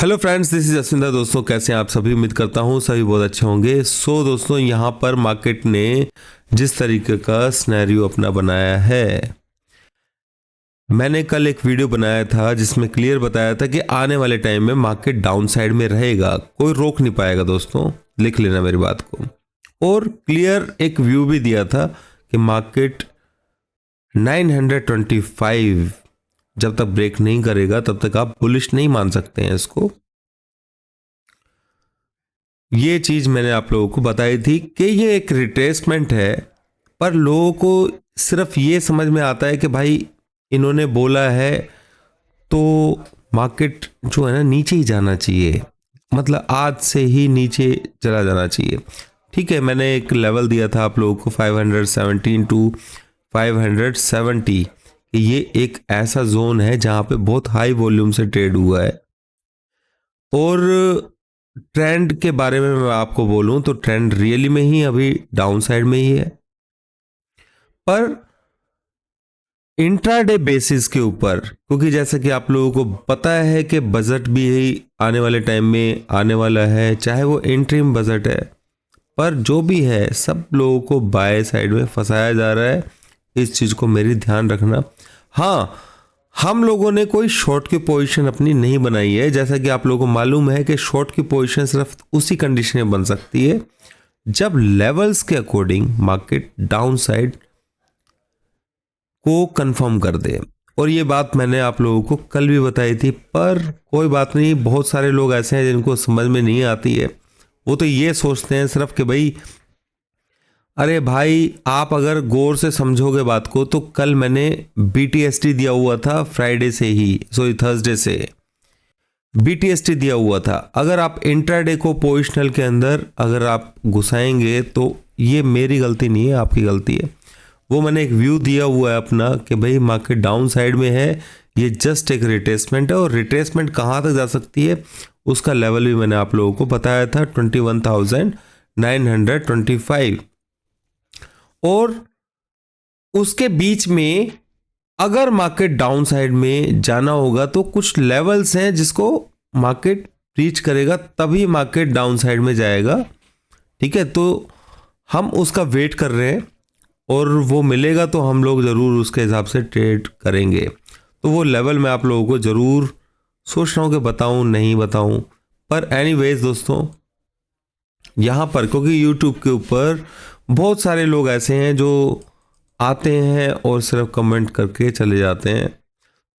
Hello friends, this is Jaswinder. दोस्तों कैसे हैं आप सभी? उम्मीद करता हूँ सभी बहुत अच्छे होंगे। दोस्तों यहाँ पर मार्केट ने जिस तरीके का सिनेरियो अपना बनाया है, मैंने कल एक वीडियो बनाया था जिसमें क्लियर बताया था कि आने वाले टाइम में मार्केट डाउन साइड में रहेगा, कोई रोक नहीं पाएगा। दोस्तों लिख लेना मेरी बात को। और क्लियर एक व्यू भी दिया था कि मार्केट 925 जब तक ब्रेक नहीं करेगा तब तक आप बुलिश नहीं मान सकते हैं इसको। ये चीज मैंने आप लोगों को बताई थी कि ये एक रिट्रेसमेंट है, पर लोगों को सिर्फ ये समझ में आता है कि भाई इन्होंने बोला है तो मार्केट जो है ना नीचे ही जाना चाहिए, मतलब आज से ही नीचे चला जाना चाहिए। ठीक है, मैंने एक लेवल दिया था आप लोगों को 517 टू 570 कि ये एक ऐसा जोन है जहां पे बहुत हाई वॉल्यूम से ट्रेड हुआ है। और ट्रेंड के बारे में मैं आपको बोलूं तो ट्रेंड रियली में ही अभी डाउन साइड में ही है, पर इंट्राडे बेसिस के ऊपर, क्योंकि जैसे कि आप लोगों को पता है कि बजट भी आने वाले टाइम में आने वाला है, चाहे वो इंटरिम बजट है, पर जो भी है सब लोगों को बाय साइड में फंसाया जा रहा है। इस चीज को मेरी ध्यान रखना। हाँ, हम लोगों ने कोई शॉर्ट की पोजीशन अपनी नहीं बनाई है। जैसा कि आप लोगों को मालूम है कि शॉर्ट की पोजीशन सिर्फ उसी कंडीशन में बन सकती है जब लेवल्स के अकॉर्डिंग मार्केट डाउन साइड को कंफर्म कर दे। और ये बात मैंने आप लोगों को कल भी बताई थी, पर कोई बात नहीं, बहुत सारे लोग ऐसे हैं जिनको समझ में नहीं आती है। वो तो ये सोचते हैं सिर्फ कि भाई, अरे भाई आप अगर गौर से समझोगे बात को तो कल मैंने BTST दिया हुआ था फ्राइडे से ही, सॉरी थर्सडे से BTST दिया हुआ था। अगर आप इंट्राडे को पोजिशनल के अंदर अगर आप घुसाएंगे तो ये मेरी गलती नहीं है, आपकी गलती है। वो मैंने एक व्यू दिया हुआ है अपना कि भाई मार्केट डाउन साइड में है, ये जस्ट एक रिट्रेसमेंट है। और रिट्रेसमेंट कहाँ तक जा सकती है उसका लेवल भी मैंने आप लोगों को बताया था, 21,925। और उसके बीच में अगर मार्केट डाउन साइड में जाना होगा तो कुछ लेवल्स हैं जिसको मार्केट रीच करेगा तभी मार्केट डाउन साइड में जाएगा। ठीक है, तो हम उसका वेट कर रहे हैं और वो मिलेगा तो हम लोग ज़रूर उसके हिसाब से ट्रेड करेंगे। तो वो लेवल मैं आप लोगों को ज़रूर सोच रहा हूँ कि बताऊँ नहीं बताऊँ, पर एनीवेज दोस्तों यहाँ पर क्योंकि यूट्यूब के ऊपर बहुत सारे लोग ऐसे हैं जो आते हैं और सिर्फ कमेंट करके चले जाते हैं,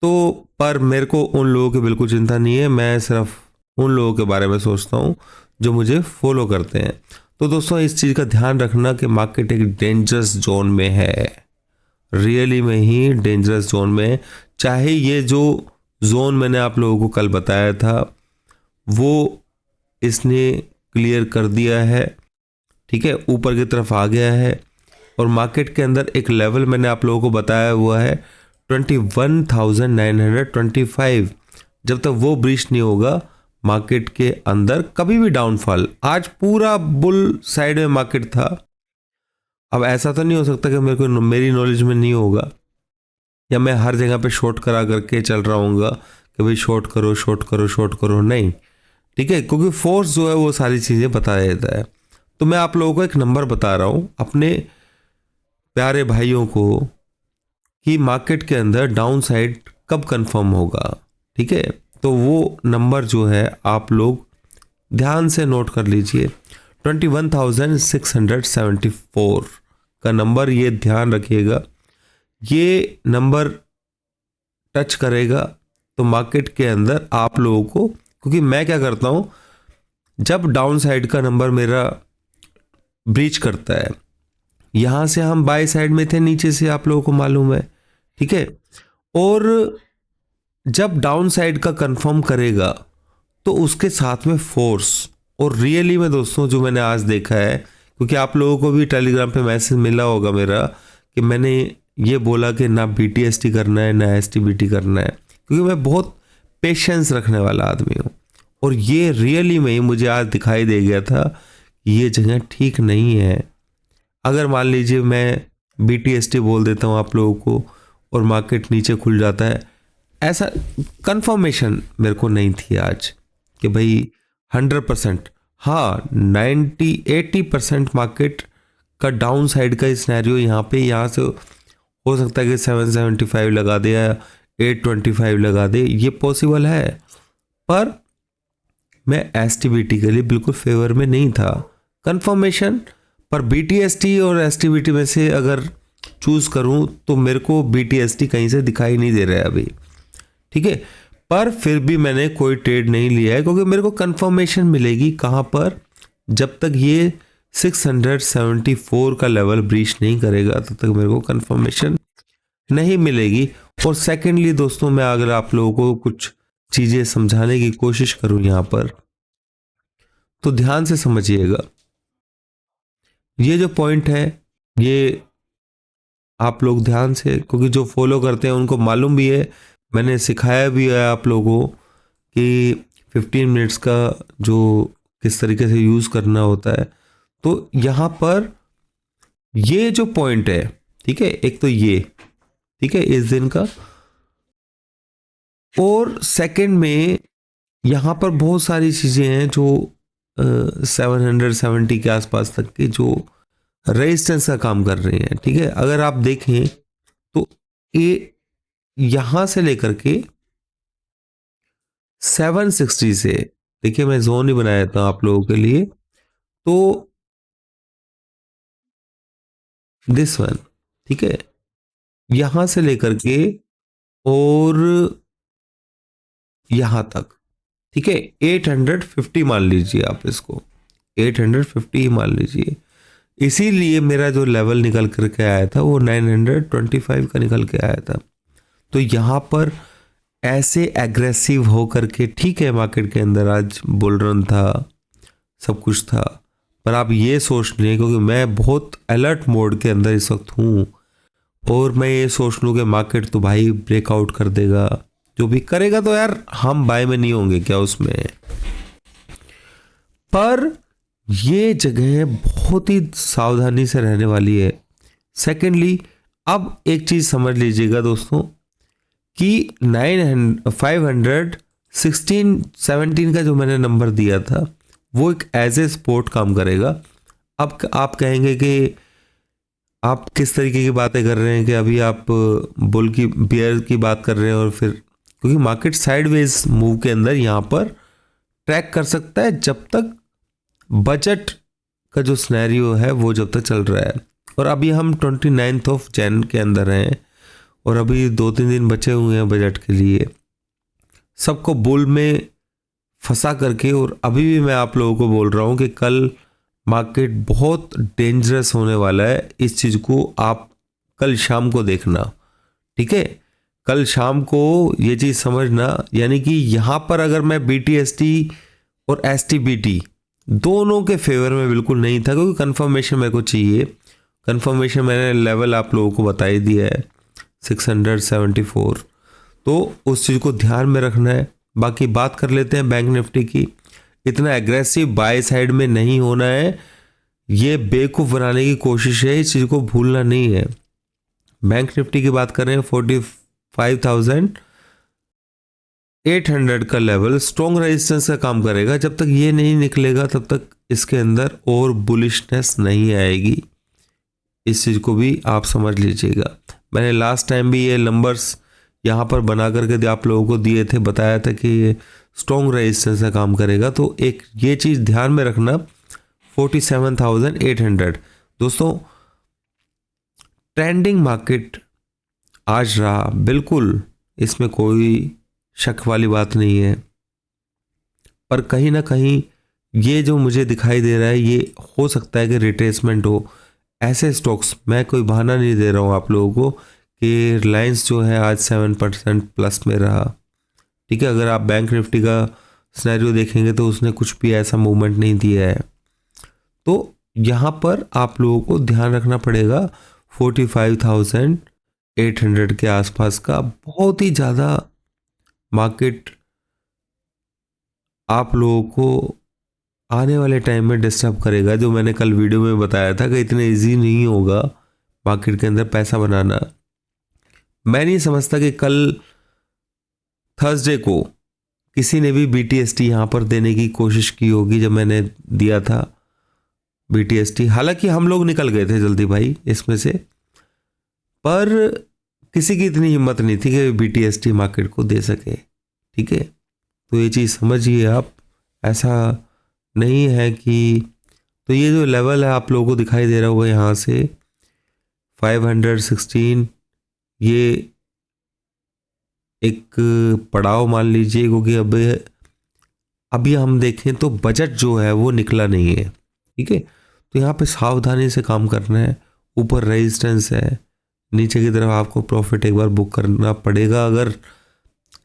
तो पर मेरे को उन लोगों की बिल्कुल चिंता नहीं है। मैं सिर्फ उन लोगों के बारे में सोचता हूँ जो मुझे फॉलो करते हैं। तो दोस्तों इस चीज़ का ध्यान रखना कि मार्केट एक डेंजरस जोन में है, रियली में ही डेंजरस जोन में है। चाहे ये जो जोन मैंने आप लोगों को कल बताया था वो इसने क्लियर कर दिया है, ठीक है, ऊपर की तरफ आ गया है। और मार्केट के अंदर एक लेवल मैंने आप लोगों को बताया हुआ है 21,925। जब तक वो ब्रीच नहीं होगा मार्केट के अंदर कभी भी डाउनफॉल। आज पूरा बुल साइड में मार्केट था। अब ऐसा तो नहीं हो सकता कि मेरी नॉलेज में नहीं होगा या मैं हर जगह पे शॉर्ट करा करके चल रहा हूँगा कि भाई शॉर्ट करो शॉर्ट करो शॉर्ट करो, नहीं। ठीक है, क्योंकि फोर्स जो है वो सारी चीज़ें बता देता है। तो मैं आप लोगों को एक नंबर बता रहा हूँ अपने प्यारे भाइयों को कि मार्केट के अंदर डाउन साइड कब कंफर्म होगा। ठीक है, तो वो नंबर जो है आप लोग ध्यान से नोट कर लीजिए, 21,674 का नंबर, ये ध्यान रखिएगा। ये नंबर टच करेगा तो मार्केट के अंदर आप लोगों को, क्योंकि मैं क्या करता हूँ जब डाउन साइड का नंबर मेरा ब्रीच करता है, यहाँ से हम बाय साइड में थे, नीचे से आप लोगों को मालूम है। ठीक है, और जब डाउन साइड का कंफर्म करेगा तो उसके साथ में फोर्स। और रियली में दोस्तों जो मैंने आज देखा है, क्योंकि आप लोगों को भी टेलीग्राम पे मैसेज मिला होगा मेरा कि मैंने ये बोला कि ना BTST करना है ना STBT करना है, क्योंकि मैं बहुत पेशेंस रखने वाला आदमी हूँ। और ये रियली में मुझे आज दिखाई दे गया था कि ये जगह ठीक नहीं है। अगर मान लीजिए मैं BTST बोल देता हूँ आप लोगों को और मार्केट नीचे खुल जाता है, ऐसा कंफर्मेशन मेरे को नहीं थी आज। कि भाई 100%, हाँ 90-80% मार्केट का डाउन साइड का सिनेरियो यहाँ से हो सकता है कि 775 लगा दे या 825 लगा दे, ये पॉसिबल है। पर मैं एसटीबीटी के लिए बिल्कुल फेवर में नहीं था। कंफर्मेशन पर बीटीएसटी और एसटीबीटी में से अगर चूज करूं तो मेरे को बीटीएसटी कहीं से दिखाई नहीं दे रहा है अभी, ठीक है। पर फिर भी मैंने कोई ट्रेड नहीं लिया है क्योंकि मेरे को कंफर्मेशन मिलेगी कहां पर, जब तक ये 674 का लेवल ब्रीच नहीं करेगा तब तक मेरे को कंफर्मेशन नहीं मिलेगी। और सेकेंडली दोस्तों, मैं अगर आप लोगों को कुछ चीजें समझाने की कोशिश करूं यहां पर, तो ध्यान से समझिएगा। ये जो पॉइंट है ये आप लोग ध्यान से, क्योंकि जो फॉलो करते हैं उनको मालूम भी है, मैंने सिखाया भी है आप लोगों को कि 15 मिनट्स का जो किस तरीके से यूज करना होता है। तो यहां पर ये जो पॉइंट है, ठीक है, एक तो ये, ठीक है, इस दिन का, और सेकंड में यहां पर बहुत सारी चीजें हैं जो 770 के आसपास तक की जो रेजिस्टेंस का काम कर रही हैं, ठीक है। अगर आप देखें तो ये यहां से लेकर के 760 से, देखिए मैं जोन ही बनाया था आप लोगों के लिए, तो दिस वन, ठीक है, यहां से लेकर के और यहां तक, ठीक है, 850 मान लीजिए आप इसको, 850 ही मान लीजिए। इसीलिए मेरा जो लेवल निकल करके आया था वो 925 का निकल के आया था। तो यहाँ पर ऐसे एग्रेसिव हो करके, ठीक है, मार्केट के अंदर आज बुल रन था, सब कुछ था, पर आप ये सोच लें, क्योंकि मैं बहुत अलर्ट मोड के अंदर इस वक्त हूँ, और मैं ये सोच लूँ कि मार्केट तो भाई ब्रेकआउट कर देगा, जो भी करेगा तो यार हम बाय में नहीं होंगे क्या उसमें। पर ये जगह बहुत ही सावधानी से रहने वाली है। सेकेंडली, अब एक चीज समझ लीजिएगा दोस्तों कि 516-17 का जो मैंने नंबर दिया था वो एक एज ए सपोर्ट काम करेगा। अब आप कहेंगे कि आप किस तरीके की बातें कर रहे हैं कि अभी आप बुल की बियर की बात कर रहे हैं, और फिर क्योंकि मार्केट साइडवेज मूव के अंदर यहाँ पर ट्रैक कर सकता है जब तक बजट का जो सिनेरियो है वो जब तक चल रहा है। और अभी हम 29 ऑफ जैन के अंदर हैं और अभी 2-3 दिन बचे हुए हैं बजट के लिए, सबको बुल में फंसा करके। और अभी भी मैं आप लोगों को बोल रहा हूं कि कल मार्केट बहुत डेंजरस होने वाला है, इस चीज़ को आप कल शाम को देखना, ठीक है, कल शाम को ये चीज़ समझना। यानी कि यहाँ पर अगर मैं BTST और STBT दोनों के फेवर में बिल्कुल नहीं था, क्योंकि कंफर्मेशन मेरे को चाहिए। कंफर्मेशन मैंने लेवल आप लोगों को बता ही दिया है 674, तो उस चीज़ को ध्यान में रखना है। बाकी बात कर लेते हैं बैंक निफ्टी की। इतना एग्रेसिव बाय साइड में नहीं होना है, ये बेवकूफ़ बनाने की कोशिश है, इस चीज़ को भूलना नहीं है। बैंक निफ्टी की बात करें, 45,800 का लेवल स्ट्रॉन्ग रेजिस्टेंस का काम करेगा। जब तक ये नहीं निकलेगा तब तक इसके अंदर और बुलिशनेस नहीं आएगी, इस चीज़ को भी आप समझ लीजिएगा। मैंने लास्ट टाइम भी ये नंबर्स यहाँ पर बना करके आप लोगों को दिए थे, बताया था कि ये स्ट्रॉन्ग रेजिस्टेंस का काम करेगा। तो एक ये चीज़ ध्यान में रखना, 47,800 दोस्तों ट्रेंडिंग मार्केट आज रहा, बिल्कुल इसमें कोई शक वाली बात नहीं है। पर कहीं ना कहीं ये जो मुझे दिखाई दे रहा है ये हो सकता है कि रिट्रेसमेंट हो। ऐसे स्टॉक्स, मैं कोई बहाना नहीं दे रहा हूँ आप लोगों को कि रिलायंस जो है आज 7% प्लस में रहा, ठीक है। अगर आप बैंक निफ्टी का सिनेरियो देखेंगे तो उसने कुछ भी ऐसा मूवमेंट नहीं दिया है। तो यहाँ पर आप लोगों को ध्यान रखना पड़ेगा 45,800 के आसपास का बहुत ही ज़्यादा मार्केट आप लोगों को आने वाले टाइम में डिस्टर्ब करेगा। जो मैंने कल वीडियो में बताया था कि इतने इजी नहीं होगा मार्केट के अंदर पैसा बनाना। मैं नहीं समझता कि कल थर्सडे को किसी ने भी BTST यहाँ पर देने की कोशिश की होगी जब मैंने दिया था BTST, हालांकि हम लोग निकल गए थे जल्दी भाई इसमें से, पर किसी की इतनी हिम्मत नहीं थी कि BTST मार्केट को दे सके। ठीक है, तो ये चीज़ समझिए आप, ऐसा नहीं है कि, तो ये जो लेवल है आप लोगों को दिखाई दे रहा होगा यहाँ से 516, ये एक पड़ाव मान लीजिए, क्योंकि अभी हम देखें तो बजट जो है वो निकला नहीं है। ठीक है, तो यहाँ पे सावधानी से काम करना है। ऊपर रेजिस्टेंस है, नीचे की तरफ आपको प्रॉफिट एक बार बुक करना पड़ेगा अगर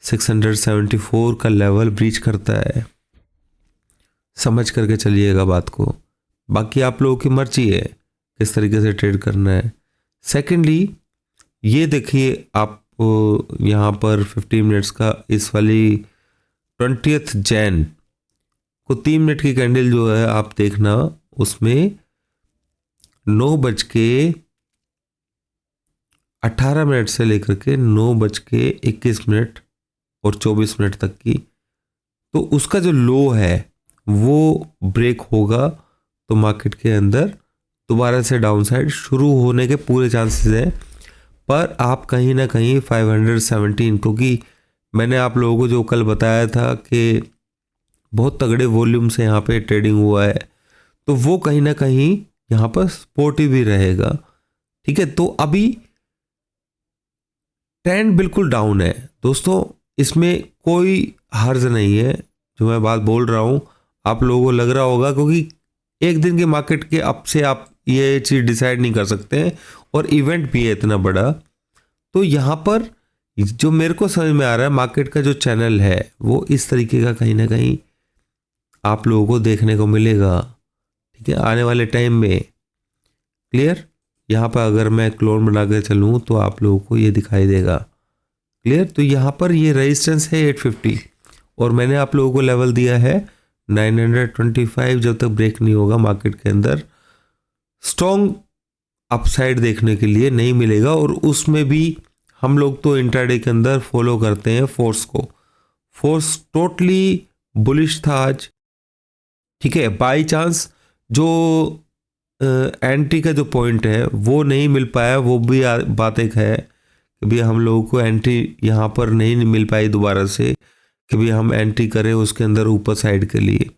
674 का लेवल ब्रीच करता है। समझ करके चलिएगा बात को, बाकी आप लोगों की मर्जी है किस तरीके से ट्रेड करना है। सेकेंडली ये देखिए आप यहाँ पर 15 मिनट्स का इस वाली 20 जैन को 3 मिनट की कैंडल जो है आप देखना, उसमें 9:18 से लेकर के 9:21 और 24 मिनट तक की, तो उसका जो लो है वो ब्रेक होगा तो मार्केट के अंदर दोबारा से डाउन साइड शुरू होने के पूरे चांसेस हैं। पर आप कहीं ना कहीं 517, क्योंकि मैंने आप लोगों को जो कल बताया था कि बहुत तगड़े वॉल्यूम से यहाँ पे ट्रेडिंग हुआ है, तो वो कहीं ना कहीं यहाँ पर सपोर्टिव भी रहेगा। ठीक है, तो अभी ट्रेंड बिल्कुल डाउन है दोस्तों, इसमें कोई हर्ज नहीं है जो मैं बात बोल रहा हूँ, आप लोगों को लग रहा होगा, क्योंकि एक दिन के मार्केट के अप से आप ये चीज़ डिसाइड नहीं कर सकते हैं, और इवेंट भी है इतना बड़ा। तो यहाँ पर जो मेरे को समझ में आ रहा है, मार्केट का जो चैनल है वो इस तरीके का कहीं ना कहीं आप लोगों को देखने को मिलेगा। ठीक है, आने वाले टाइम में। क्लियर, यहाँ पर अगर मैं क्लोन बना कर चलूँ तो आप लोगों को ये दिखाई देगा। क्लियर, तो यहाँ पर ये रेजिस्टेंस है 850, और मैंने आप लोगों को लेवल दिया है 925। जब तक ब्रेक नहीं होगा मार्केट के अंदर स्ट्रॉन्ग अपसाइड देखने के लिए नहीं मिलेगा। और उसमें भी हम लोग तो इंट्राडे के अंदर फॉलो करते हैं फोर्स को, फोर्स टोटली बुलिश था आज। ठीक है, बाई चांस जो एंट्री का जो पॉइंट है वो नहीं मिल पाया, वो भी बात एक है कि भाई हम लोगों को एंट्री यहाँ पर नहीं मिल पाई दोबारा से कि भाई हम एंट्री करें उसके अंदर ऊपर साइड के लिए।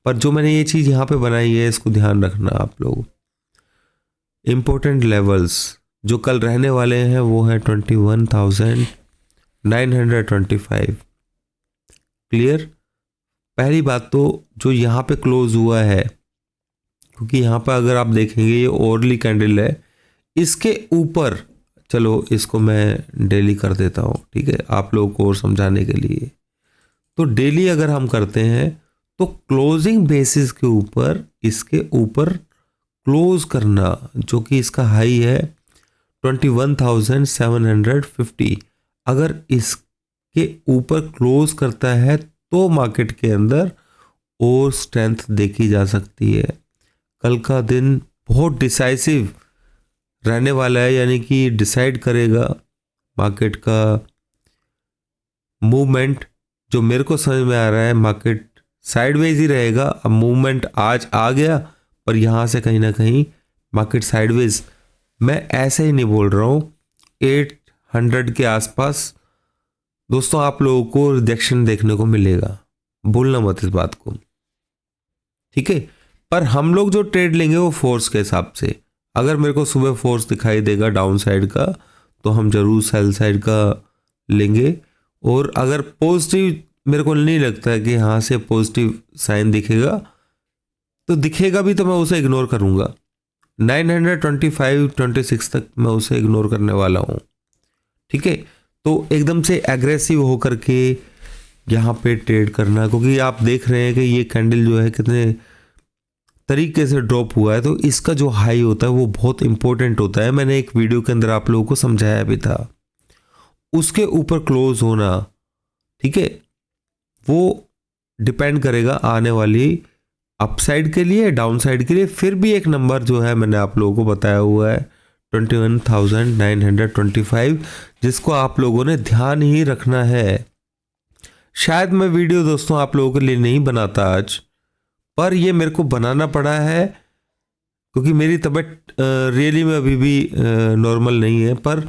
पर जो मैंने ये चीज़ यहाँ पे बनाई है इसको ध्यान रखना आप लोग। इम्पोर्टेंट लेवल्स जो कल रहने वाले हैं वो है 21,925। क्लियर, पहली बात तो जो यहाँ पे क्लोज हुआ है, क्योंकि यहाँ पर अगर आप देखेंगे ये ओरली कैंडल है, इसके ऊपर, चलो इसको मैं डेली कर देता हूँ, ठीक है, आप लोगों को और समझाने के लिए। तो डेली अगर हम करते हैं तो क्लोजिंग बेसिस के ऊपर इसके ऊपर क्लोज करना, जो कि इसका हाई है 21,750, अगर इसके ऊपर क्लोज करता है तो मार्केट के अंदर और स्ट्रेंथ देखी जा सकती है। कल का दिन बहुत डिसाइसिव रहने वाला है, यानी कि डिसाइड करेगा मार्केट का मूवमेंट। जो मेरे को समझ में आ रहा है मार्केट साइडवेज ही रहेगा। अब मूवमेंट आज आ गया, पर यहाँ से कहीं ना कहीं मार्केट साइडवेज, मैं ऐसे ही नहीं बोल रहा हूँ, 800 के आसपास दोस्तों आप लोगों को रिजेक्शन देखने को मिलेगा, भूलना मत इस बात को। ठीक है, पर हम लोग जो ट्रेड लेंगे वो फोर्स के हिसाब से। अगर मेरे को सुबह फोर्स दिखाई देगा डाउन साइड का तो हम जरूर सेल साइड का लेंगे। और अगर पॉजिटिव मेरे को नहीं लगता है कि यहाँ से पॉजिटिव साइन दिखेगा, तो दिखेगा भी तो मैं उसे इग्नोर करूँगा। 925-26 तक मैं उसे इग्नोर करने वाला हूँ। ठीक है, तो एकदम से एग्रेसिव होकर के यहाँ पे ट्रेड करना, क्योंकि आप देख रहे हैं कि ये कैंडल जो है कितने तरीके से ड्रॉप हुआ है, तो इसका जो हाई होता है वो बहुत इंपॉर्टेंट होता है। मैंने एक वीडियो के अंदर आप लोगों को समझाया भी था। उसके ऊपर क्लोज होना, ठीक है, वो डिपेंड करेगा आने वाली अपसाइड के लिए, डाउन साइड के लिए। फिर भी एक नंबर जो है मैंने आप लोगों को बताया हुआ है 21,925, जिसको आप लोगों ने ध्यान ही रखना है। शायद मैं वीडियो दोस्तों आप लोगों के लिए नहीं बनाता आज, पर ये मेरे को बनाना पड़ा है क्योंकि मेरी तबीयत रियली में अभी भी नॉर्मल नहीं है। पर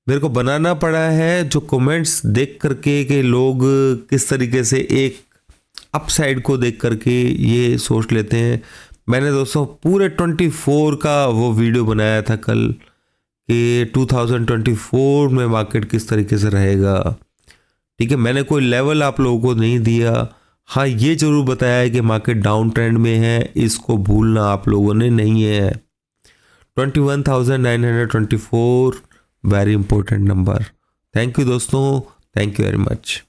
मेरे को बनाना पड़ा है जो कमेंट्स देख करके कि लोग किस तरीके से एक अपसाइड को देख करके ये सोच लेते हैं। मैंने दोस्तों पूरे 24 का वो वीडियो बनाया था कल कि 2024 में मार्केट किस तरीके से रहेगा। ठीक है, मैंने कोई लेवल आप लोगों को नहीं दिया। हाँ, ये जरूर बताया है कि मार्केट डाउन ट्रेंड में है, इसको भूलना आप लोगों ने नहीं है। 21,924 very important number. Thank you दोस्तों, थैंक यू वेरी मच।